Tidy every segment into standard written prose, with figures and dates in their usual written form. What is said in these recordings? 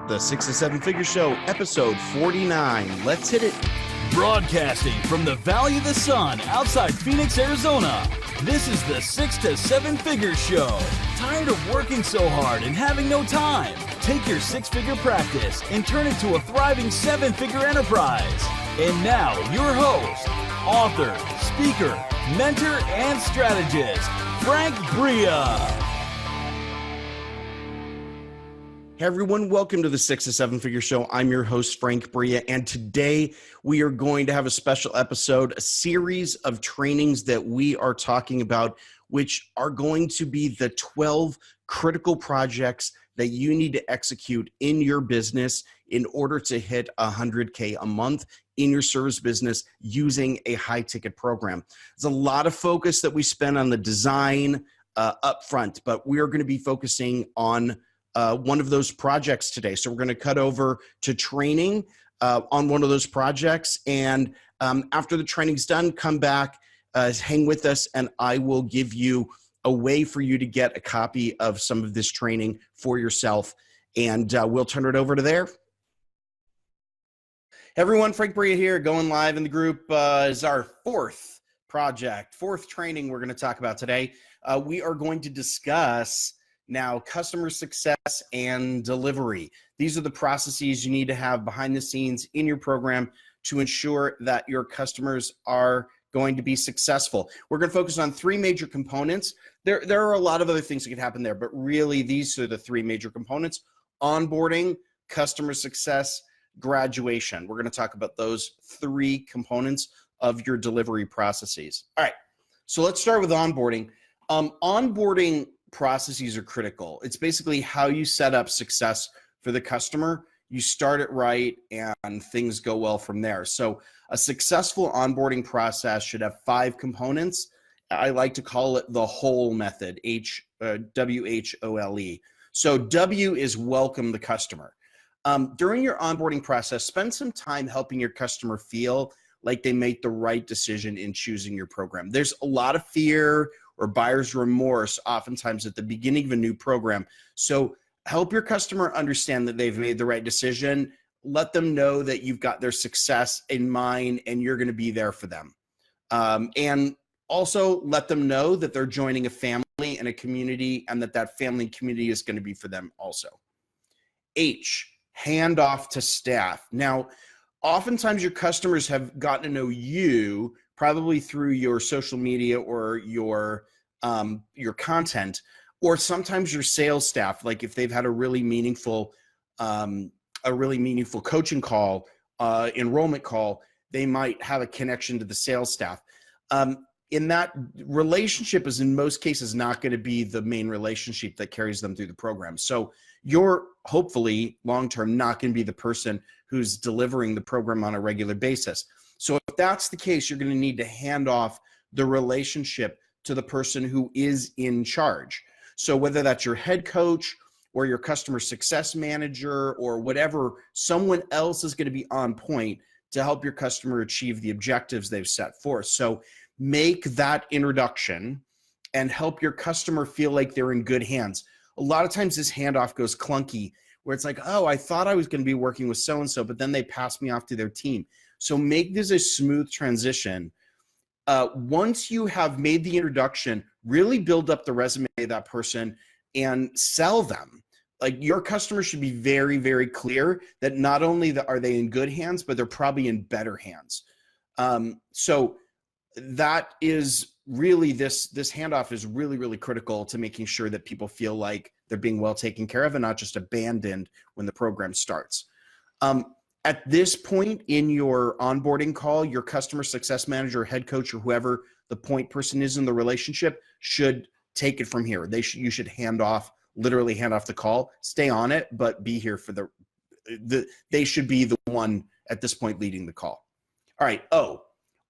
The 6 to 7 Figure Show, episode 49. Let's hit it. Broadcasting from the Valley of the Sun outside Phoenix, Arizona. This is the 6 to 7 Figure Show. Tired of working so hard and having no time? Take your six-figure practice and turn it to a thriving seven-figure enterprise. And now, your host, author, speaker, mentor, and strategist, Frank Bria. Hey everyone, welcome to the 6 to 7 Figure Show. I'm your host, Frank Bria, and today we are going to have a special episode, a series of trainings that we are talking about, which are going to be the 12 critical projects that you need to execute in your business in order to hit 100K a month in your service business using a high-ticket program. There's a lot of focus that we spend on the design up front, but we are going to be focusing on one of those projects today. So we're going to cut over to training on one of those projects. And after the training's done, come back, hang with us, and I will give you a way for you to get a copy of some of this training for yourself. And we'll turn it over to there. Hey everyone, Frank Bria here, going live in the group. Is our fourth training we're going to talk about today. We are going to discuss now customer success and delivery. These are the processes you need to have behind the scenes in your program to ensure that your customers are going to be successful. We're going to focus on three major components. There are a lot of other things that can happen there, but really these are the three major components: onboarding, customer success, graduation. We're going to talk about those three components of your delivery processes. All right, so let's start with onboarding. Onboarding processes are critical. It's basically how you set up success for the customer. You start it right and things go well from there. So a successful onboarding process should have 5 components. I like to call it the whole method, WHOLE. So W is welcome the customer. During your onboarding process, spend some time helping your customer feel like they made the right decision in choosing your program. There's a lot of fear or buyer's remorse oftentimes at the beginning of a new program. So help your customer understand that they've made the right decision. Let them know that you've got their success in mind and you're going to be there for them. And also let them know that they're joining a family and a community and that family and community is going to be for them also. H, hand off to staff. Now, oftentimes your customers have gotten to know you probably through your social media or your content, or sometimes your sales staff. Like if they've had a really meaningful coaching call, enrollment call, they might have a connection to the sales staff. In that relationship is in most cases not going to be the main relationship that carries them through the program. So you're hopefully long-term not going to be the person who's delivering the program on a regular basis. So if that's the case, you're going to need to hand off the relationship to the person who is in charge. So whether that's your head coach or your customer success manager or whatever, someone else is going to be on point to help your customer achieve the objectives they've set forth. So make that introduction and help your customer feel like they're in good hands. A lot of times this handoff goes clunky where it's like, oh, I thought I was going to be working with so-and-so, but then they passed me off to their team. So make this a smooth transition. Once you have made the introduction, really build up the resume of that person and sell them. Like your customers should be very, very clear that not only are they in good hands, but they're probably in better hands. So that is really, this handoff is really, really critical to making sure that people feel like they're being well taken care of and not just abandoned when the program starts. At this point in your onboarding call, your customer success manager, head coach, or whoever the point person is in the relationship should take it from here. You should literally hand off the call, stay on it, but be here for they should be the one at this point leading the call. All right,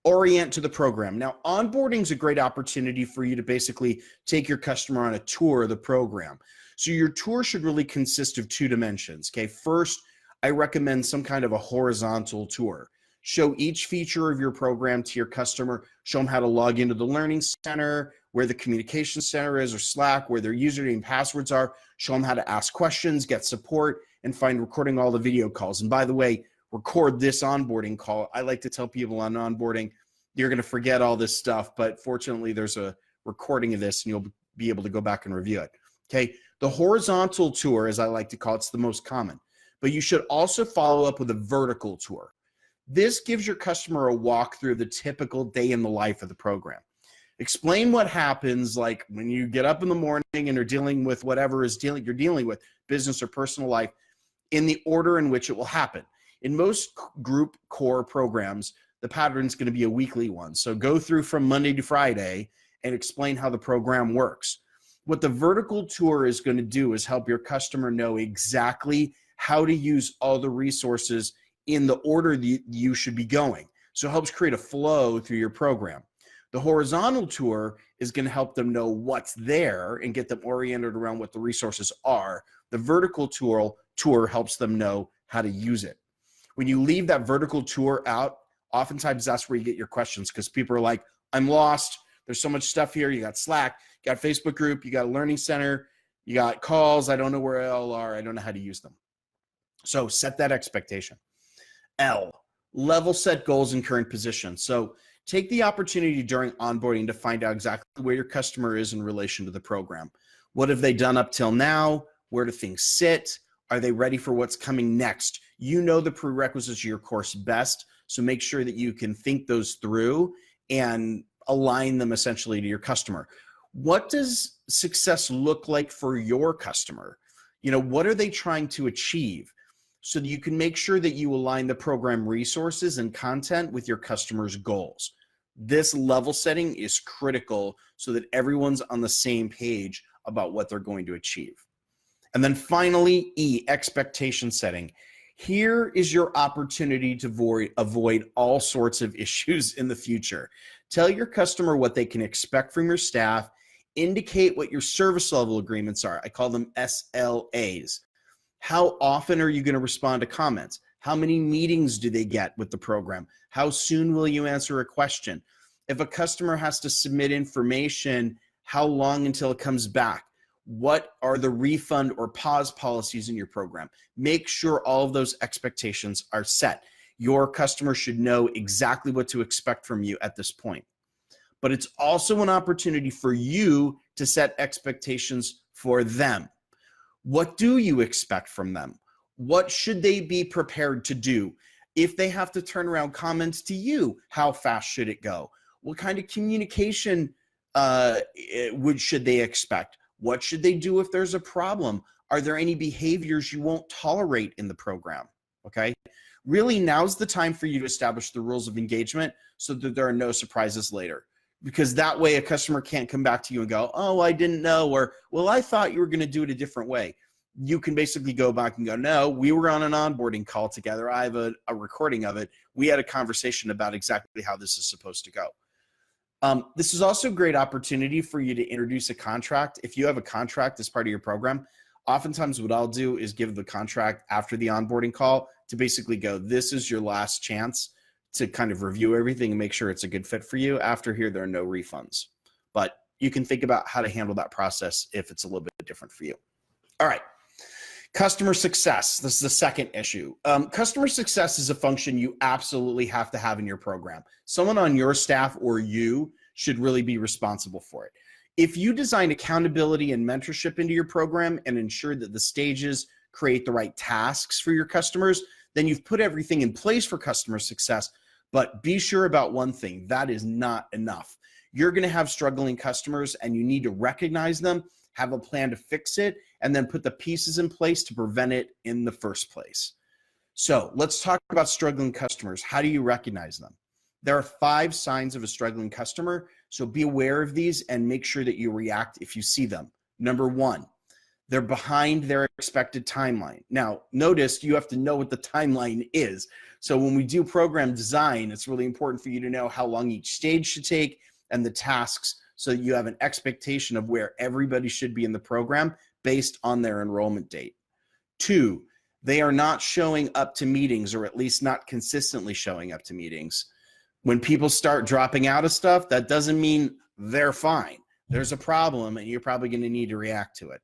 orient to the program. Now, onboarding is a great opportunity for you to basically take your customer on a tour of the program. So your tour should really consist of 2 dimensions. Okay, first, I recommend some kind of a horizontal tour. Show each feature of your program to your customer. Show them how to log into the Learning Center, where the Communication Center is, or Slack, where their username and passwords are. Show them how to ask questions, get support, and find recording all the video calls. And by the way, record this onboarding call. I like to tell people on onboarding, you're going to forget all this stuff, but fortunately there's a recording of this and you'll be able to go back and review it. Okay. The horizontal tour, as I like to call it, it's the most common, but you should also follow up with a vertical tour. This gives your customer a walk through the typical day in the life of the program. Explain what happens, like when you get up in the morning and are dealing with whatever you're dealing with, business or personal life, in the order in which it will happen. In most group core programs, the pattern is going to be a weekly one. So go through from Monday to Friday and explain how the program works. What the vertical tour is going to do is help your customer know exactly how to use all the resources in the order that you should be going. So it helps create a flow through your program. The horizontal tour is going to help them know what's there and get them oriented around what the resources are. The vertical tour helps them know how to use it. When you leave that vertical tour out, oftentimes that's where you get your questions, because people are like, I'm lost. There's so much stuff here. You got Slack, you got Facebook group, you got a learning center, you got calls. I don't know where they all are. I don't know how to use them. So set that expectation. L, level set goals and current position. So take the opportunity during onboarding to find out exactly where your customer is in relation to the program. What have they done up till now? Where do things sit? Are they ready for what's coming next? You know the prerequisites of your course best, so make sure that you can think those through and align them essentially to your customer. What does success look like for your customer? You know, what are they trying to achieve? So that you can make sure that you align the program resources and content with your customer's goals. This level setting is critical so that everyone's on the same page about what they're going to achieve. And then finally, E, expectation setting. Here is your opportunity to avoid all sorts of issues in the future. Tell your customer what they can expect from your staff. Indicate what your service level agreements are. I call them SLAs. How often are you going to respond to comments? How many meetings do they get with the program? How soon will you answer a question? If a customer has to submit information, how long until it comes back? What are the refund or pause policies in your program? Make sure all of those expectations are set. Your customer should know exactly what to expect from you at this point. But it's also an opportunity for you to set expectations for them. What do you expect from them? What should they be prepared to do? If they have to turn around comments to you, how fast should it go? What kind of communication should they expect? What should they do if there's a problem? Are there any behaviors you won't tolerate in the program? Okay. Really, now's the time for you to establish the rules of engagement so that there are no surprises later. Because that way a customer can't come back to you and go, oh, I didn't know, or, well, I thought you were going to do it a different way. You can basically go back and go, no, we were on an onboarding call together. I have a recording of it. We had a conversation about exactly how this is supposed to go. This is also a great opportunity for you to introduce a contract. If you have a contract as part of your program, oftentimes what I'll do is give the contract after the onboarding call to basically go, this is your last chance to kind of review everything and make sure it's a good fit for you. After here, there are no refunds, but you can think about how to handle that process if it's a little bit different for you. All right. Customer success. This is the second issue. Customer success is a function you absolutely have to have in your program. Someone on your staff or you should really be responsible for it. If you design accountability and mentorship into your program and ensure that the stages create the right tasks for your customers, then you've put everything in place for customer success. But be sure about one thing, that is not enough. You're going to have struggling customers and you need to recognize them, have a plan to fix it, and then put the pieces in place to prevent it in the first place. So let's talk about struggling customers. How do you recognize them? There are 5 signs of a struggling customer, so be aware of these and make sure that you react if you see them. Number 1, they're behind their expected timeline. Now, notice you have to know what the timeline is. So when we do program design, it's really important for you to know how long each stage should take and the tasks so that you have an expectation of where everybody should be in the program based on their enrollment date. 2, they are not showing up to meetings, or at least not consistently showing up to meetings. When people start dropping out of stuff, that doesn't mean they're fine. There's a problem and you're probably going to need to react to it.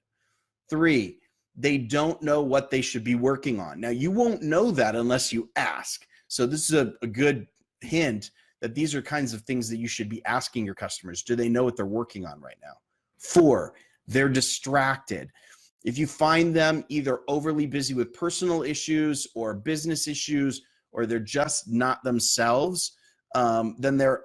3, they don't know what they should be working on. Now, you won't know that unless you ask. So this is a good hint that these are kinds of things that you should be asking your customers. Do they know what they're working on right now? 4, they're distracted. If you find them either overly busy with personal issues or business issues, or they're just not themselves, then they're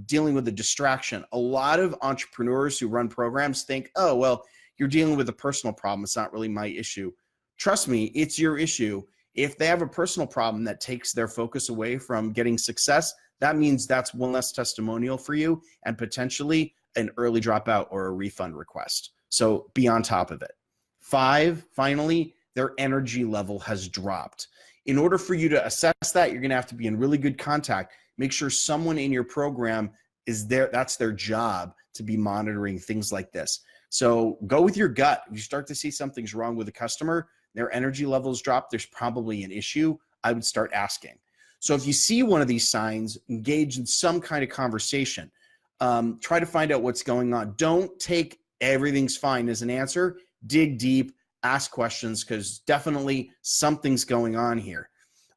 dealing with a distraction. A lot of entrepreneurs who run programs think, oh, well, you're dealing with a personal problem. It's not really my issue. Trust me, it's your issue. If they have a personal problem that takes their focus away from getting success, that means that's one less testimonial for you and potentially an early dropout or a refund request. So be on top of it. 5, finally, their energy level has dropped. In order for you to assess that, you're going to have to be in really good contact. Make sure someone in your program is there. That's their job, to be monitoring things like this. So go with your gut. If you start to see something's wrong with a customer, their energy levels drop, there's probably an issue. I would start asking. So if you see one of these signs, engage in some kind of conversation. Try to find out what's going on. Don't take everything's fine as an answer. Dig deep, ask questions, because definitely something's going on here.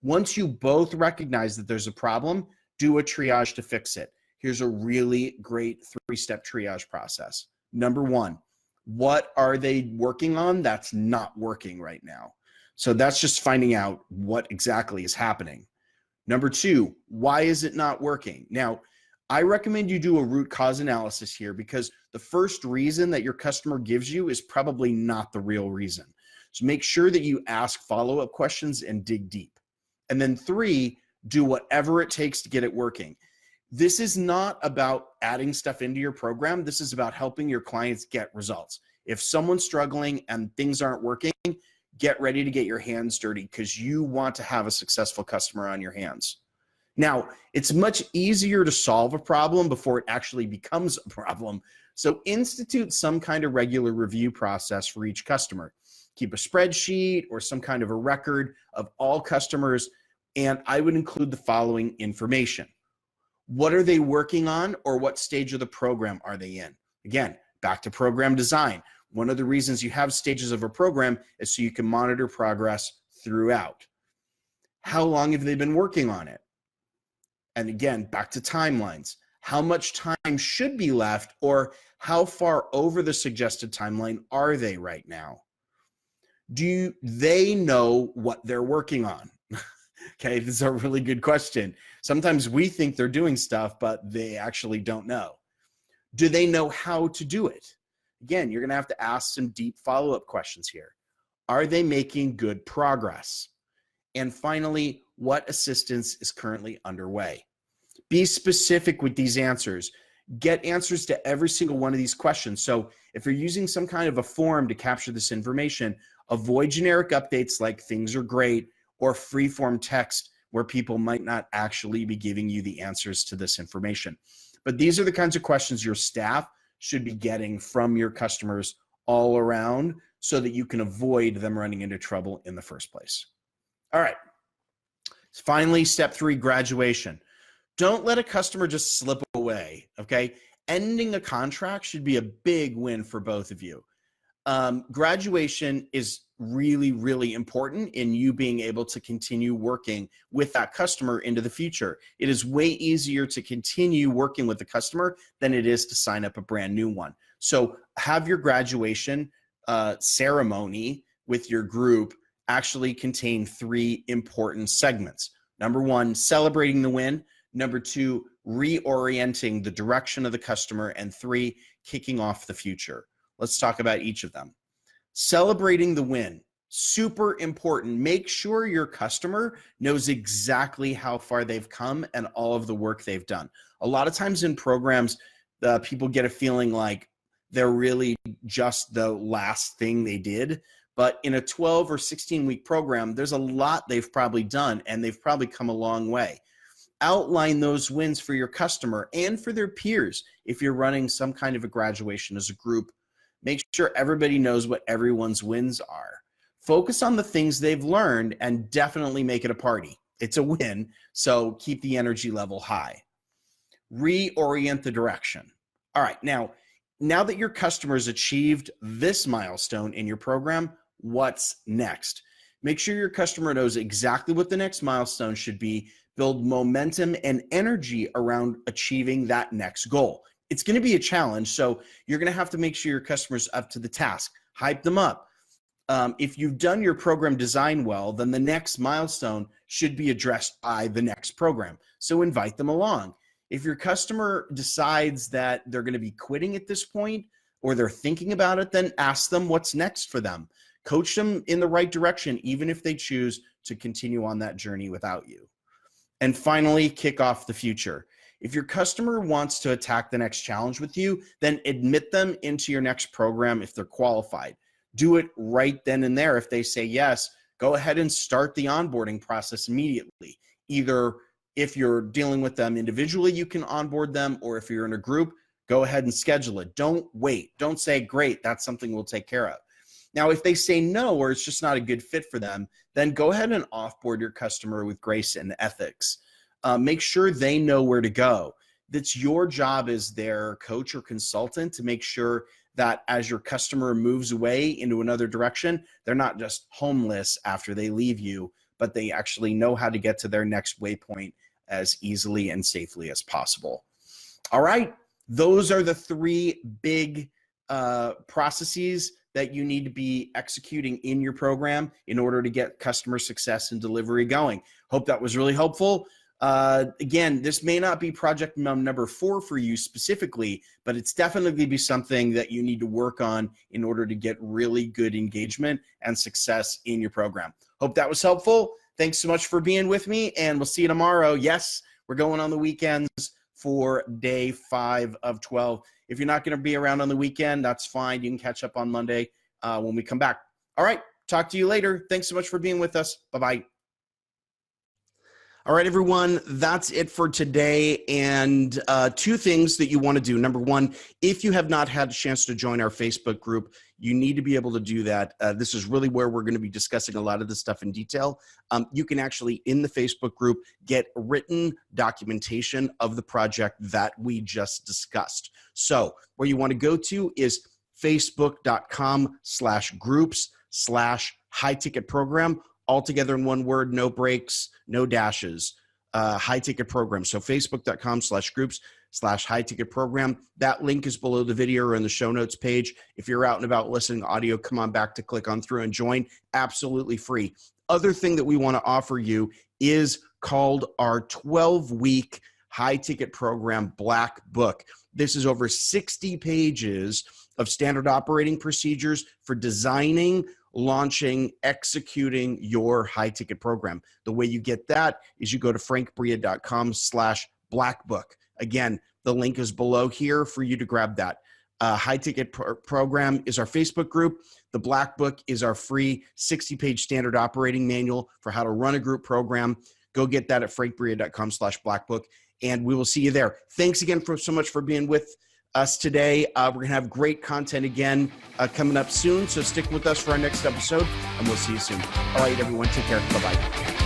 Once you both recognize that there's a problem, do a triage to fix it. Here's a really great 3-step triage process. Number 1, what are they working on that's not working right now? So that's just finding out what exactly is happening. Number 2, why is it not working? Now, I recommend you do a root cause analysis here, because the first reason that your customer gives you is probably not the real reason. So make sure that you ask follow-up questions and dig deep. And then 3, do whatever it takes to get it working. This is not about adding stuff into your program. This is about helping your clients get results. If someone's struggling and things aren't working, get ready to get your hands dirty, because you want to have a successful customer on your hands. Now, it's much easier to solve a problem before it actually becomes a problem. So institute some kind of regular review process for each customer. Keep a spreadsheet or some kind of a record of all customers, and I would include the following information. What are they working on, or what stage of the program are they in? Again, back to program design. One of the reasons you have stages of a program is so you can monitor progress throughout. How long have they been working on it? And again, back to timelines. How much time should be left, or how far over the suggested timeline are they right now? Do they know what they're working on? Okay, this is a really good question. Sometimes we think they're doing stuff, but they actually don't know. Do they know how to do it? Again, you're going to have to ask some deep follow-up questions here. Are they making good progress? And finally, what assistance is currently underway? Be specific with these answers. Get answers to every single one of these questions. So if you're using some kind of a form to capture this information, avoid generic updates like things are great, or free-form text where people might not actually be giving you the answers to this information. But these are the kinds of questions your staff should be getting from your customers all around, so that you can avoid them running into trouble in the first place. All right. Finally, step 3, graduation. Don't let a customer just slip away, okay? Ending a contract should be a big win for both of you. Graduation is really, really important in you being able to continue working with that customer into the future. It is way easier to continue working with the customer than it is to sign up a brand new one. So have your graduation ceremony with your group actually contain 3 important segments. Number 1, celebrating the win. Number 2, reorienting the direction of the customer. And 3, kicking off the future. Let's talk about each of them. Celebrating the win, super important. Make sure your customer knows exactly how far they've come and all of the work they've done. A lot of times in programs, people get a feeling like they're really just the last thing they did. But in a 12 or 16-week program, there's a lot they've probably done, and they've probably come a long way. Outline those wins for your customer and for their peers. If you're running some kind of a graduation as a group, make sure everybody knows what everyone's wins are. Focus on the things they've learned and definitely make it a party. It's a win, so keep the energy level high. Reorient the direction. All right, now that your customers achieved this milestone in your program, what's next. Make sure your customer knows exactly what the next milestone should be. Build momentum and energy around achieving that next goal. It's going to be a challenge, so you're going to have to make sure your customer's up to the task. Hype them up. If you've done your program design well, then the next milestone should be addressed by the next program. So invite them along. If your customer decides that they're going to be quitting at this point, or they're thinking about it, then ask them what's next for them. Coach them in the right direction, even if they choose to continue on that journey without you. And finally, kick off the future. If your customer wants to attack the next challenge with you, then admit them into your next program if they're qualified. Do it right then and there. If they say yes, go ahead and start the onboarding process immediately. Either if you're dealing with them individually, you can onboard them, or if you're in a group, go ahead and schedule it. Don't wait. Don't say, great, that's something we'll take care of. Now, if they say no, or it's just not a good fit for them, then go ahead and offboard your customer with grace and ethics. Make sure they know where to go. That's your job as their coach or consultant to make sure that as your customer moves away into another direction, they're not just homeless after they leave you, but they actually know how to get to their next waypoint as easily and safely as possible. All right, those are the three big processes that you need to be executing in your program in order to get customer success and delivery going. Hope that was really helpful. Again, this may not be project number 4 for you specifically, but it's definitely be something that you need to work on in order to get really good engagement and success in your program. Hope that was helpful. Thanks so much for being with me, and we'll see you tomorrow. Yes, we're going on the weekends for day 5 of 12. If you're not going to be around on the weekend, that's fine. You can catch up on Monday when we come back. All right, talk to you later. Thanks so much for being with us. Bye-bye. All right, everyone, that's it for today. And 2 things that you want to do. Number 1, if you have not had a chance to join our Facebook group, you need to be able to do that. This is really where we're going to be discussing a lot of this stuff in detail. You can actually, in the Facebook group, get written documentation of the project that we just discussed. So where you want to go to is facebook.com/groups/high ticket program. All together in one word, no breaks, no dashes, high ticket program. So facebook.com/groups/high ticket program. That link is below the video or in the show notes page. If you're out and about listening to audio, come on back to click on through and join. Absolutely free. Other thing that we want to offer you is called our 12-week high ticket program Black Book. This is over 60 pages of standard operating procedures for designing, launching, executing your high ticket program. The way you get that is you go to frankbria.com/blackbook. Again, the link is below here for you to grab that. High ticket program is our Facebook group. The Black Book is our free 60-page standard operating manual for how to run a group program. Go get that at frankbria.com/blackbook, and we will see you there. Thanks again so much for being with us today. We're going to have great content again coming up soon, so stick with us for our next episode, and we'll see you soon. All right, everyone, take care. Bye-bye.